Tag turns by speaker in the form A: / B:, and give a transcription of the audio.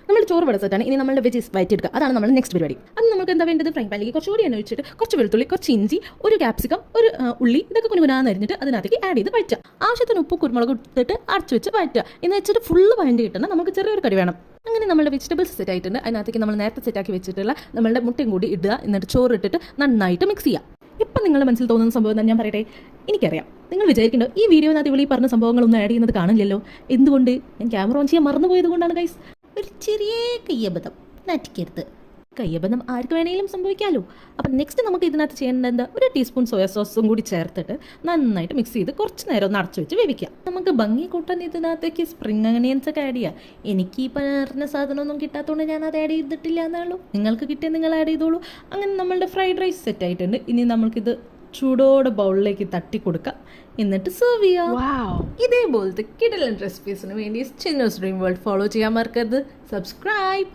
A: നമ്മൾ ചോറ് വെള്ളത്തിട്ടാണ് ഇനി നമ്മുടെ വെജീസ് വയറ്റെടുക്കുക. അതാണ് നമ്മൾ നെക്സ്റ്റ് പരിപാടി. അത് നമുക്ക് എന്താ വേണ്ടത്? ഫ്രൈ പാനിലേക്ക് കുറച്ചുകൂടി എണ്ണ ഒഴിച്ചിട്ട് കുറച്ച് വെളുത്തുള്ളി, കുറച്ച് ഇഞ്ചി, ഒരു ക്യാപ്സിക്കം, ഒരു ഉള്ളി, ഇതൊക്കെ കുനുകുനാന്ന് അരിഞ്ഞിട്ട് അതിനകത്തേക്ക് ആഡ് ചെയ്ത് വയറ്റുക. ആവശ്യത്തിന് ഉപ്പ് കുരുമുളക് ഇട്ടിട്ട് അടച്ചു വെച്ച് വയറ്റുക. എന്ന് വെച്ചിട്ട് ഫുള്ള് വഴണ്ടി കിട്ടണം. നമുക്ക് ചെറിയൊരു കടി വേണം. അങ്ങനെ നമ്മുടെ വെജിറ്റബിൾസ് സെറ്റ് ആയിട്ടുണ്ട്. അതിനകത്തേക്ക് നമ്മൾ നേരത്തെ സെറ്റാക്കി വെച്ചിട്ടുള്ള നമ്മളുടെ മുട്ടയും കൂടി ഇടുക. എന്നിട്ട് ചോറ് ഇട്ടിട്ട് നന്നായിട്ട് മിക്സ് ചെയ്യുക. ഇപ്പം നിങ്ങളുടെ മനസ്സിൽ തോന്നുന്ന സംഭവം എന്താ ഞാൻ പറയട്ടെ? എനിക്കറിയാം നിങ്ങൾ വിചാരിക്കേണ്ടോ ഈ വീഡിയോനകത്ത് ഇവളീ പറഞ്ഞ സംഭവങ്ങളൊന്നും ആഡ് ചെയ്യുന്നത് കാണില്ലല്ലോ. എന്തുകൊണ്ട്? ഞാൻ ക്യാമറ ഓൺ ചെയ്യാൻ മറന്നുപോയത് കൊണ്ടാണ് ഗൈസ്. ഒരു ചെറിയ കയ്യബദ്ധം, നറ്റിക്കരുത്. കയ്യബദ്ധം ആർക്ക് വേണമെങ്കിലും സംഭവിക്കാമല്ലോ. അപ്പം നെക്സ്റ്റ് നമുക്ക് ഇതിനകത്ത് ചെയ്യേണ്ടത് എന്താ? ഒരു ടീസ്പൂൺ സോയാ സോസും കൂടി ചേർത്തിട്ട് നന്നായിട്ട് മിക്സ് ചെയ്ത് കുറച്ച് നേരം ഒന്ന് അടച്ചു വെച്ച് വേവിക്കാം. നമുക്ക് ഭംഗി കൂട്ടാൻ ഇതിനകത്തേക്ക് സ്പ്രിംഗ് അനിയൻസ് ഒക്കെ ആഡ് ചെയ്യാം. എനിക്ക് ഈ പറഞ്ഞ സാധനമൊന്നും കിട്ടാത്തതുകൊണ്ട് ഞാൻ അത് ആഡ് ചെയ്തിട്ടില്ല എന്നുള്ളൂ. നിങ്ങൾക്ക് കിട്ടിയ നിങ്ങൾ ആഡ് ചെയ്തോളൂ. അങ്ങനെ നമ്മളുടെ ഫ്രൈഡ് റൈസ് സെറ്റ് ആയിട്ടുണ്ട്. ഇനി നമുക്കിത് ചൂടോടെ ബൗളിലേക്ക് തട്ടി കൊടുക്കാം. എന്നിട്ട് സെർവ് ചെയ്യാം. ഇതേപോലത്തെ കിടിലൻ റെസിപ്പീസിന് വേണ്ടി ചിന്നൂസ് ഡ്രീം വേൾഡ് ഫോളോ ചെയ്യാൻ മറക്കരുത്. സബ്സ്ക്രൈബ്.